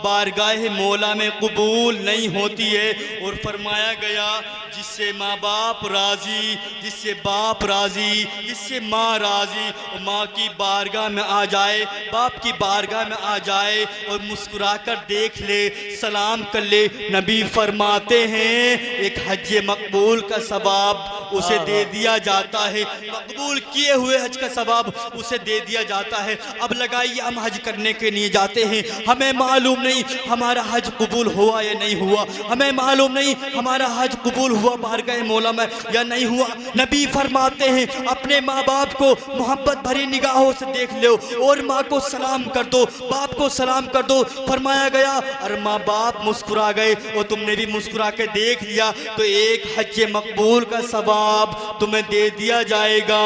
बारगाह मौला में कबूल नहीं होती है। और फरमाया गया जिससे माँ बाप राज़ी, जिससे बाप राज़ी, जिससे माँ राज़ी, माँ की बारगाह में आ जाए, बाप की बारगाह में आ जाए और मुस्कुराकर देख ले, सलाम कर ले, नबी फरमाते हैं एक हज मकबूल का सवाब उसे दे दिया जाता है। मकबूल किए हुए हज का सवाब उसे दे दिया जाता है। अब लगाइए हम हज करने के लिए जाते हैं, हमें मालूम नहीं हमारा हज कबूल हुआ या नहीं हुआ, हमें मालूम नहीं हमारा हज कबूल हुआ बारगाह मौला में या नहीं हुआ। नबी फरमाते हैं अपने माँ बाप को मोहब्बत भरी निगाहों से देख लो और माँ को सलाम कर दो, बाप को सलाम कर दो। फरमाया गया और माँ बाप मुस्कुरा गए और तुमने भी मुस्कुरा के देख लिया तो एक हज मकबूल का सवाब तुम्हें दे दिया जाएगा।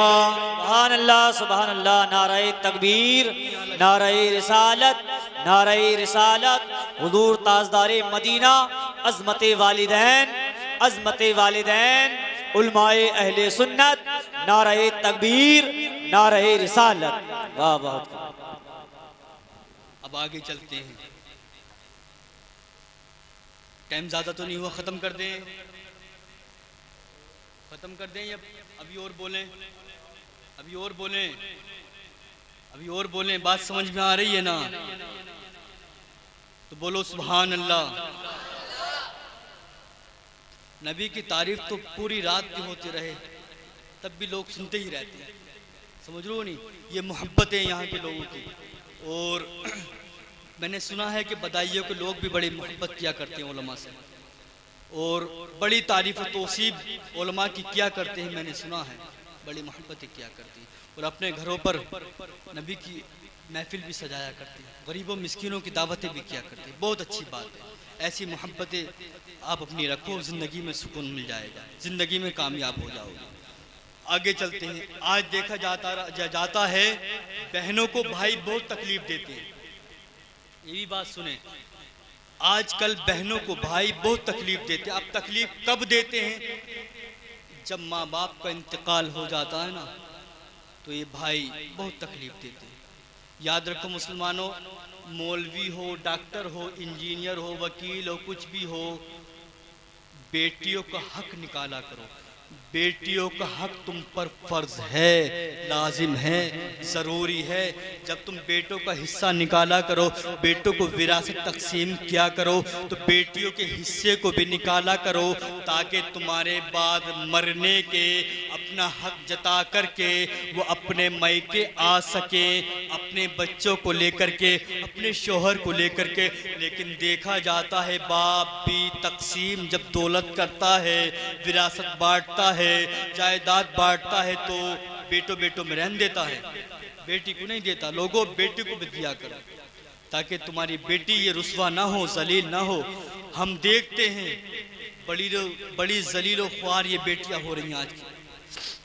सुभान अल्लाह, सुभान अल्लाह। नारे तकबीर, नारे रिसालत, नारे रिसालत। हुजूर ताजदारे मदीना, अज़मते वालिदैन, अज़मते वालिदैन, उलमाए अहले सुन्नत, नारे तकबीर, नारे रिसालत। वाह वाह। अब आगे चलते हैं, टाइम ज़्यादा तो नहीं हुआ, ख़त्म कर दें, ख़त्म कर दें या अभी और बोलें, अभी और बोलें, अभी और बोलें? बात समझ में आ रही है ना? तो बोलो सुभान अल्लाह। नबी की तारीफ तो पूरी रात भी होती रहे तब भी लोग सुनते ही रहते हैं, समझ लो नहीं, ये मोहब्बतें यहाँ के लोगों की। और मैंने सुना है कि बदाइयों के लोग भी बड़ी मोहब्बत किया करते हैं उलमा से और बड़ी तारीफ़ तौसीब उलमा की किया करते हैं, मैंने सुना है बड़ी मोहब्बतें किया करती हैं। और अपने घरों पर नबी की महफिल भी सजाया करती हैं, गरीबों मिस्किनों की दावतें भी किया करती हैं। बहुत अच्छी बात है, ऐसी मोहब्बतें आप अपनी रखो, ज़िंदगी में सुकून मिल जाएगा, ज़िंदगी में कामयाब हो जाओगे। आगे चलते हैं। आज देखा जाता है बहनों को भाई बहुत तकलीफ़ देते हैं, ये भी बात सुने, आजकल बहनों को भाई बहुत तकलीफ़ देते हैं। अब तकलीफ़ कब देते हैं? जब माँ बाप का इंतकाल हो जाता है ना तो ये भाई बहुत तकलीफ़ देते हैं। याद रखो मुसलमानों, मौलवी हो, डॉक्टर हो, इंजीनियर हो, वकील हो, कुछ भी हो, बेटियों का हक निकाला करो। बेटियों का हक तुम पर फ़र्ज है, लाजिम है, ज़रूरी है। जब तुम बेटों का हिस्सा निकाला करो, बेटों को विरासत तकसीम किया करो तो बेटियों के हिस्से को भी निकाला करो ताकि तुम्हारे बाद मरने के अपना हक जता करके वो अपने मायके आ सके, अपने बच्चों को लेकर के, अपने शोहर को लेकर के। लेकिन देखा जाता है बाप भी तकसीम जब दौलत करता है, विरासत बांटता है, जायदाद बांटता है तो बेटों में रहने देता है, बेटी को नहीं देता। लोगों बेटी को भी दिया करो ताकि तुम्हारी बेटी ये रुस्वा ना हो, जलील ना हो। हम देखते हैं बड़ी जलीलो ख्वार ये बेटियां हो रही हैं आज की,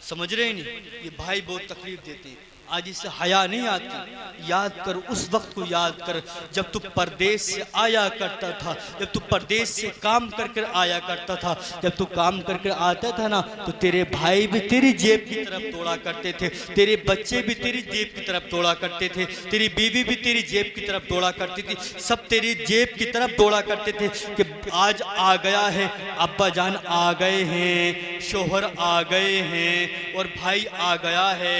समझ रहे नहीं? ये भाई बहुत तकलीफ देते हैं। आज इससे हया नहीं आती। याद कर उस वक्त को, याद कर जब तू परदेश से आया करता था, जब तू परदेश से काम कर कर आया करता था। जब तू काम कर कर आता था ना, तो तेरे भाई भी तेरी जेब की तरफ दौड़ा करते थे, तेरे बच्चे भी तेरी जेब की तरफ दौड़ा करते थे, तेरी बीवी भी तेरी जेब की तरफ दौड़ा करती थी, सब तेरी जेब की तरफ दौड़ा करते थे कि आज आ गया है, अब्बा जान आ गए हैं, शोहर आ गए हैं और भाई आ गया है,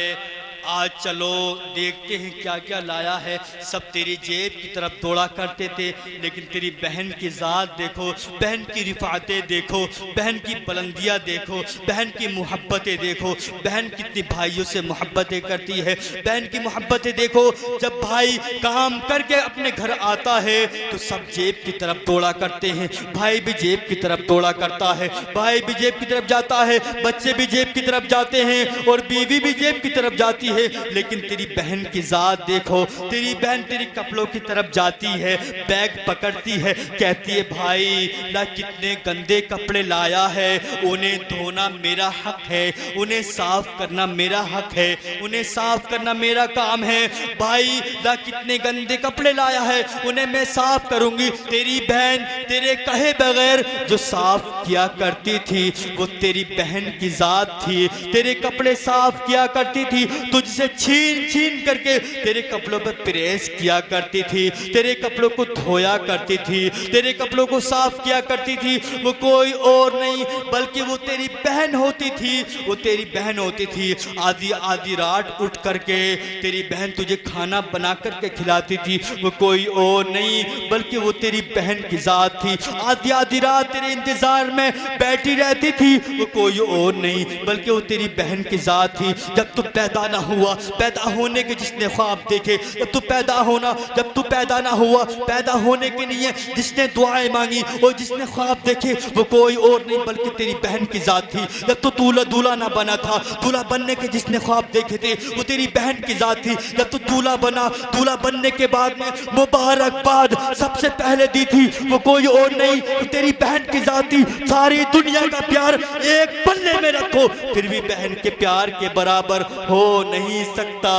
आज चलो देखते हैं क्या क्या लाया है। सब तेरी जेब की तरफ दौड़ा करते थे। लेकिन तेरी बहन की ज़ात देखो, बहन की रिफ़ातें देखो, बहन की बुलंदियाँ देखो, बहन की मोहब्बतें देखो, बहन कितनी भाइयों से मोहब्बतें करती है। बहन की मोहब्बतें देखो, जब भाई काम करके अपने घर आता है तो सब जेब की तरफ दौड़ा करते हैं, भाई भी जेब की तरफ दौड़ा करता है, भाई भी जेब की तरफ जाता है, बच्चे भी जेब की तरफ जाते हैं और बीवी भी जेब की तरफ जाती है। लेकिन तेरी बहन की जात देखो, तेरी बहन तेरी कपड़ों की तरफ जाती है, बैग पकड़ती है, कहती है भाई ला कितने गंदे कपड़े लाया है, उन्हें धोना मेरा हक है, उन्हें साफ करना मेरा हक है, उन्हें साफ करना मेरा काम है। भाई ला कितने गंदे कपड़े लाया है, उन्हें मैं साफ करूंगी। तेरी बहन तेरे कहे बगैर जो साफ किया करती थी वो तेरी बहन की जात थी, तेरे कपड़े साफ किया करती थी, तुझसे छीन छीन करके तेरे कपड़ों पर प्रेस किया करती थी, तेरे कपड़ों को धोया करती थी, तेरे कपड़ों को साफ किया करती थी। वो कोई और नहीं बल्कि वो तेरी बहन होती थी, वो तेरी बहन होती थी। आधी आधी रात उठ करके तेरी बहन तुझे खाना बना करके खिलाती थी, वो कोई और नहीं बल्कि वो तेरी बहन की जात थी। आधी आधी रात तेरे इंतजार में बैठी रहती थी, वो कोई और नहीं बल्कि वो तेरी बहन की जात थी। जब तू पैदा ना हुआ, पैदा होने के जिसने ख्वाब देखे, जब तू पैदा होना, जब तू पैदा ना हुआ, पैदा होने के लिए जिसने दुआएं मांगी और जिसने ख्वाब देखे वो कोई और नहीं बल्कि तेरी बहन की जात थी। जब तू दूल्हा ना बना था, दूल्हा बनने के जिसने ख्वाब देखे थे वो तेरी बहन की जात थी। जब तू दूल्हा बना, दूल्हा बनने के बाद में मुबारकबाद सबसे पहले दी थी वो कोई और नहीं वो तेरी बहन की जात थी। सारी दुनिया का प्यार एक पल्ले में रखो फिर भी बहन के प्यार के बराबर हो नहीं सकता।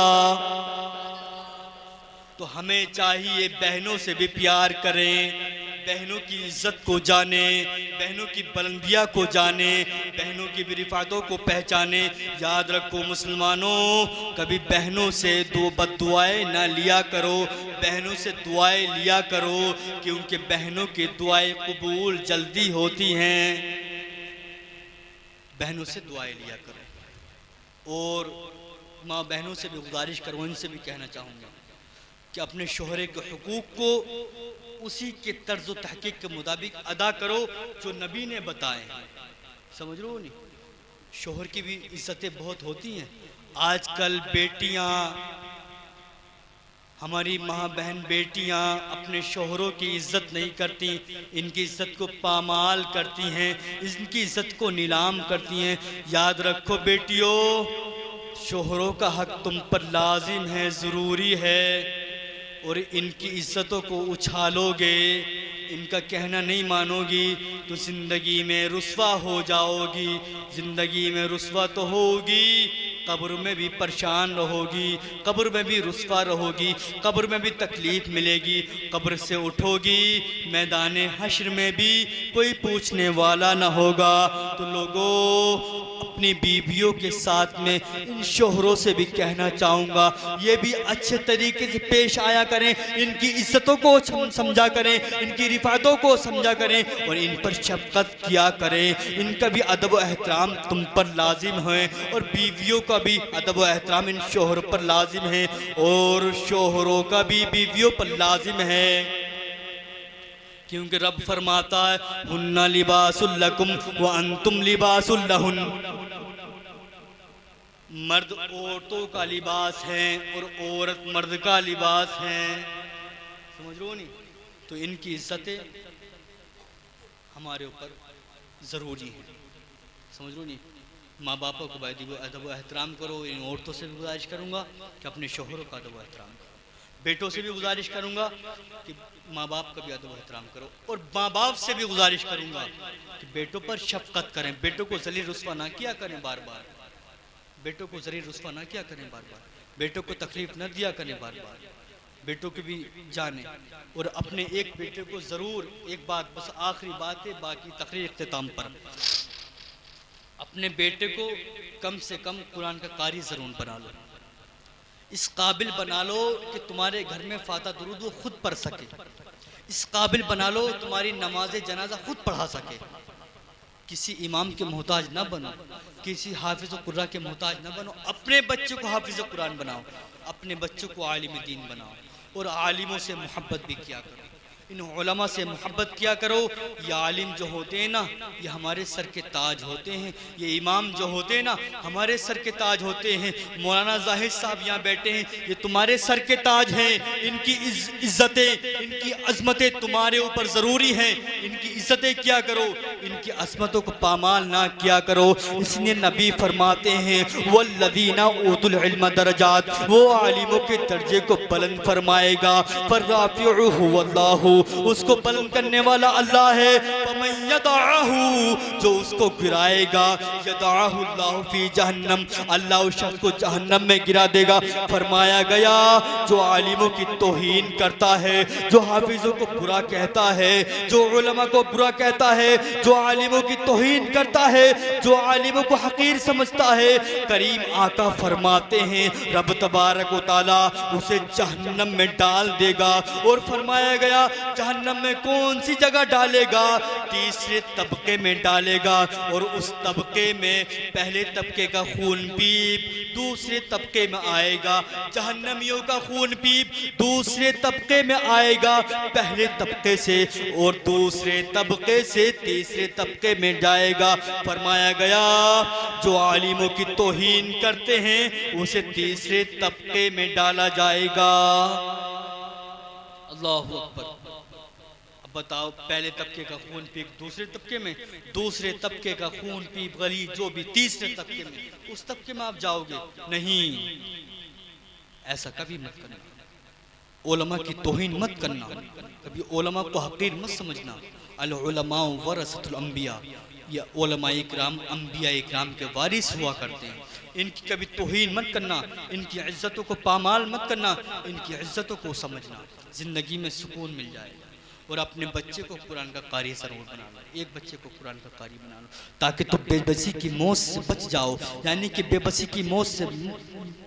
तो हमें चाहिए बहनों से भी प्यार करें, बहनों की इज्जत को जाने, बहनों की बुलंदियाँ को जाने, बहनों की रिफ़ातों को पहचाने। याद रखो मुसलमानों, कभी बहनों से दो बद्दुआएं ना लिया करो, बहनों से दुआएं लिया करो क्योंकि बहनों की दुआएं कबूल जल्दी होती हैं। बहनों से दुआएं लिया करो। और माँ बहनों से भी गुजारिश करूँ, इनसे भी कहना चाहूँगा कि अपने शोहरे के हुकूक को उसी के तर्ज व तहकीक के मुताबिक अदा करो जो नबी ने बताए। समझ लो नहीं, शोहर की भी इज्जतें बहुत होती हैं। आजकल बेटियां, हमारी माँ बहन बेटियां अपने शोहरों की इज्जत नहीं करती, इनकी इज्जत को पामाल करती हैं, इनकी इज्जत को नीलाम करती हैं। याद रखो बेटियों, शोहरों का हक तुम पर लाजिम है, ज़रूरी है। और इनकी इज्जतों को उछालोगे, इनका कहना नहीं मानोगी तो ज़िंदगी में रुस्वा हो जाओगी। ज़िंदगी में रुस्वा तो होगी, कब्र में भी परेशान रहोगी, कब्र में भी रुस्वा रहोगी, कब्र में भी तकलीफ़ मिलेगी। कब्र से उठोगी, मैदान हश्र में भी कोई पूछने वाला ना होगा। तो लोगों, अपनी बीवियों के साथ में इन शोहरों से भी कहना चाहूँगा, ये भी अच्छे तरीके से पेश आया करें, इनकी इज्जतों को समझा करें, इनकी रिफ़ातों को समझा करें और इन पर शफ़क़त किया करें। इनका भी अदब व एहतराम तुम पर लाजिम है और बीवियों का भी अदब व एहतराम इन शोहरों पर लाजिम है और शोहरों का भी बीवियों पर लाजिम है। क्योंकि रब फरमाता है हुन्ना लिबासुल लकुम व अंतुम लिबासुल लहुन। मर्द औरतों का लिबास है और औरत मर्द का लिबास है। समझ लो नहीं? तो इनकी इज्जतें हमारे ऊपर ज़रूरी है। समझ लो नहीं? माँ बापों को अदब व एहतराम करो। इन औरतों से भी गुजारिश करूँगा कि अपने शोहरों का अदब व एहतराम करो। बेटों से भी गुजारिश करूँगा कि माँ बाप का भी अदब व एहतराम करो। और माँ बाप से भी गुजारिश करूँगा कि बेटों पर शफ़क़त करें, बेटों को ज़लील रुस्वा ना किया करें बार बार, बेटों को ज़लील रुस्वा ना किया करें बार बार। बेटों को तकलीफ न दिया करें बार बार, बेटों के भी जाने। और अपने एक बेटे को ज़रूर, एक बात बस आखिरी बात है, बाकी तकरीर इख्तिताम पर, अपने बेटे को कम से कम कुरान का कारी ज़रूर बना लो, इस काबिल बना लो कि तुम्हारे घर में फातिहा दुरूद वो खुद पढ़ सके, इस काबिल बना लो तुम्हारी नमाज जनाजा खुद पढ़ा सके। किसी इमाम के मोहताज ना बनो, किसी हाफिज़ कुरान के मोहताज ना बनो। अपने बच्चों को हाफिज़ कुरान बनाओ, अपने बच्चों को आलिम दीन बनाओ, और आलिमों से मोहब्बत भी किया करो, इन उलमा से मोहब्बत किया करो। ये आलिम जो होते हैं ना, ये हमारे सर के ताज होते हैं, ये इमाम जो होते हैं ना, हमारे सर के ताज होते हैं। मौलाना जाहिद साहब यहाँ बैठे हैं, ये तुम्हारे सर के ताज हैं। इनकी इज्जतें, इनकी अजमतें तुम्हारे ऊपर ज़रूरी हैं, इनकी इज्जतें किया करो, इनकी अजमतों को पामाल ना किया करो। इसलिए नबी फरमाते हैं वल्लज़ीना ऊतुल इल्म दरजात, वो आलिमों के दर्जे को बुलंद फरमाएगा। फर्राफ़िउहु वल्लाहु, उसको बुलंद करने वाला अल्लाह है। फमन यदअहु, जो उसको गिराएगा, यदअहु अल्लाहु फी जहन्नम, अल्लाह उस शख्स को जहन्नम में गिरा देगा। फरमाया गया जो आलिमों की तौहीन करता है, जो हाफिजों को बुरा कहता है, जो उलमा को बुरा कहता है, जो आलिमों की तौहीन करता है, जो आलिमों को हकीर समझता है, करीम आका फरमाते हैं रब तबारक व तआला उसे जहन्नम में डाल देगा। और फरमाया गया जहन्नम में कौन सी जगह डालेगा? तीसरे तबके में डालेगा। और उस तबके में पहले तबके का खून पीप दूसरे तबके में आएगा, जहन्नमियों का खून पीप दूसरे तबके में आएगा, पहले तबके से, और दूसरे तबके से तीसरे तबके में जाएगा। फरमाया गया जो आलिमों की तौहीन करते हैं उसे तीसरे तबके में डाला जाएगा। अल्लाहु अकबर। अब बताओ, पहले तबके का खून पीप दूसरे तबके में, दूसरे तबके का खून पीप गली जो भी तीसरे तबके में, उस तबके में आप जाओगे नहीं। ऐसा कभी मत करना, उलमा की तौहीन मत करना, कभी उलमा को हकीर मत समझना। अल उलमा वरसतुल अंबिया, या उलमाए इकराम अंबिया इकराम के वारिस हुआ करते हैं। इनकी कभी तौहीन मत करना, इनकी इज्जतों को पामाल मत करना, इनकी इज्जतों को समझना, ज़िंदगी में सुकून मिल जाएगा। और अपने बच्चे को कुरान का कारी ज़रूर बना लो, एक बच्चे को कुरान का कारी बना लो, ताकि तुम बेबसी की मौत से बच जाओ। यानी कि बेबसी की मौत से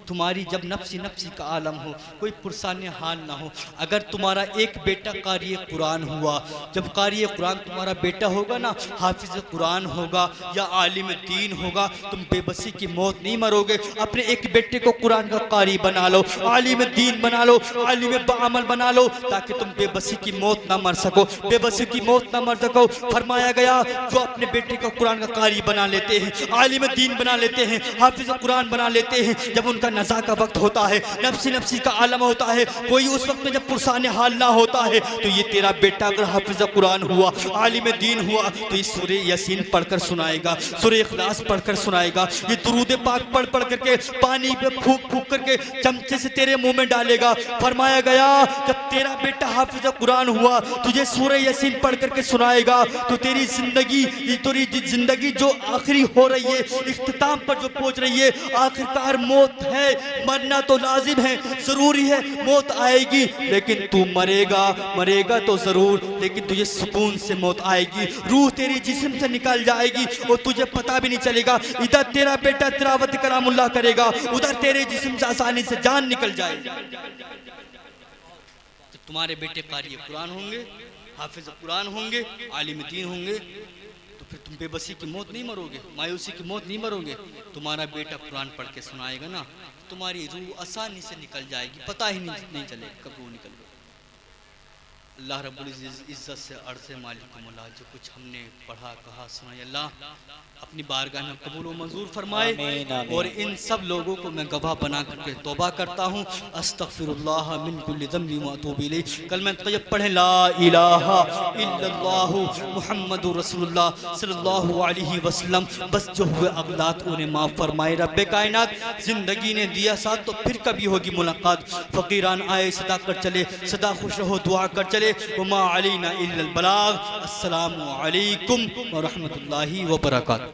तुम्हारी जब नफ्सी नफ्सी का आलम हो, कोई पुरसाने हाल ना हो। अगर तुम्हारा एक बेटा कारी कुरान हुआ, जब कारी कुरान तुम्हारा बेटा होगा ना, हाफिज कुरान होगा या आलिम दीन होगा, तुम बेबसी की मौत नहीं मरोगे। अपने एक बेटे को कुरान का कारी बना लो, आलिम दीन बना लो, आलिम बाअमल बना लो, ताकि तुम बेबसी की मौत ना मर सको, बेबसी की मौत ना मर सको। फरमाया गया जो अपने बेटे को कुरान का कारी बना लेते हैं, आलिम दीन बना लेते हैं, हाफिज कुरान बना लेते हैं, जब उनका नज़ा का वक्त होता है, नफ्सी नफ्सी का आलम होता है, कोई उस वक्त में जब पुरसाने हाल ना होता है, तो ये तेरा बेटा अगर हाफिज कुरान हुआ, आलिम दीन हुआ, तो ये सूरे यासीन पढ़कर सुनाएगा, सूरे इखलास पढ़कर सुनाएगा, ये दुरूद पाक पढ़ पढ़ करके पानी पे फूक फूक करके चमचे से तेरे मुंह में डालेगा। फरमाया गया जब तेरा बेटा हाफिज कुरान हुआ, तुझे सूरे यासीन पढ़ करके सुनाएगा, तो तेरी जिंदगी जो आखिरी हो रही है, इख्तिताम पर जो पहुंच रही है, आखिरकार मौत है, मरना तो लाजिम है, जरूरी है, मौत आएगी, लेकिन तू मरेगा तो जरूर, लेकिन तुझे सुकून से मौत आएगी, रूह तेरी जिस्म से निकल जाएगी और तुझे पता भी नहीं चलेगा। इधर तेरा बेटा तिलावत कलामुल्लाह करेगा, उधर तेरे जिस्म से आसानी से जान निकल जाएगी। तो तुम्हारे बेटे कारी कुरान होंगे, हाफिज कुरान होंगे, आलिम दीन होंगे, तो फिर तुम बेबसी की मौत नहीं मरोगे, मायूसी की मौत नहीं मरोगे। तुम्हारा बेटा कुरान पढ़ के सुनाएगा ना, तुम्हारी रूह आसानी से निकल जाएगी, पता ही नहीं चलेगा कब वो निकल गई। अल्लाह रब्बुल इज़्ज़त से अर्ज़ मालिक मौला, जो कुछ हमने पढ़ा कहा सुना, अल्लाह अपनी बारगाह में कबूल व मंजूर फरमाए। और इन सब लोगों को मैं गवाह बना करके तौबा करता हूँ। अस्तग़फिरुल्लाह मिन कुल्लि ज़ंबि व अतूबु इलैह। कलमा तय्यब पढ़ें, ला इलाहा इल्लल्लाहु मुहम्मदुर रसूलुल्लाह सल्लल्लाहु अलैहि वसल्लम। बस जो हुए अगलात उन्हें माफ़ फरमाए रब्बे कायनात। ज़िंदगी ने दिया साथ तो फिर कभी होगी मुलाकात। फ़कीरान आए सदा कर चले, सदा खुश रहो दुआ कर चले। वमा अलैना इल्लल बलाग। अस्सलामु अलैकुम व रहमतुल्लाहि व बरकातुहू।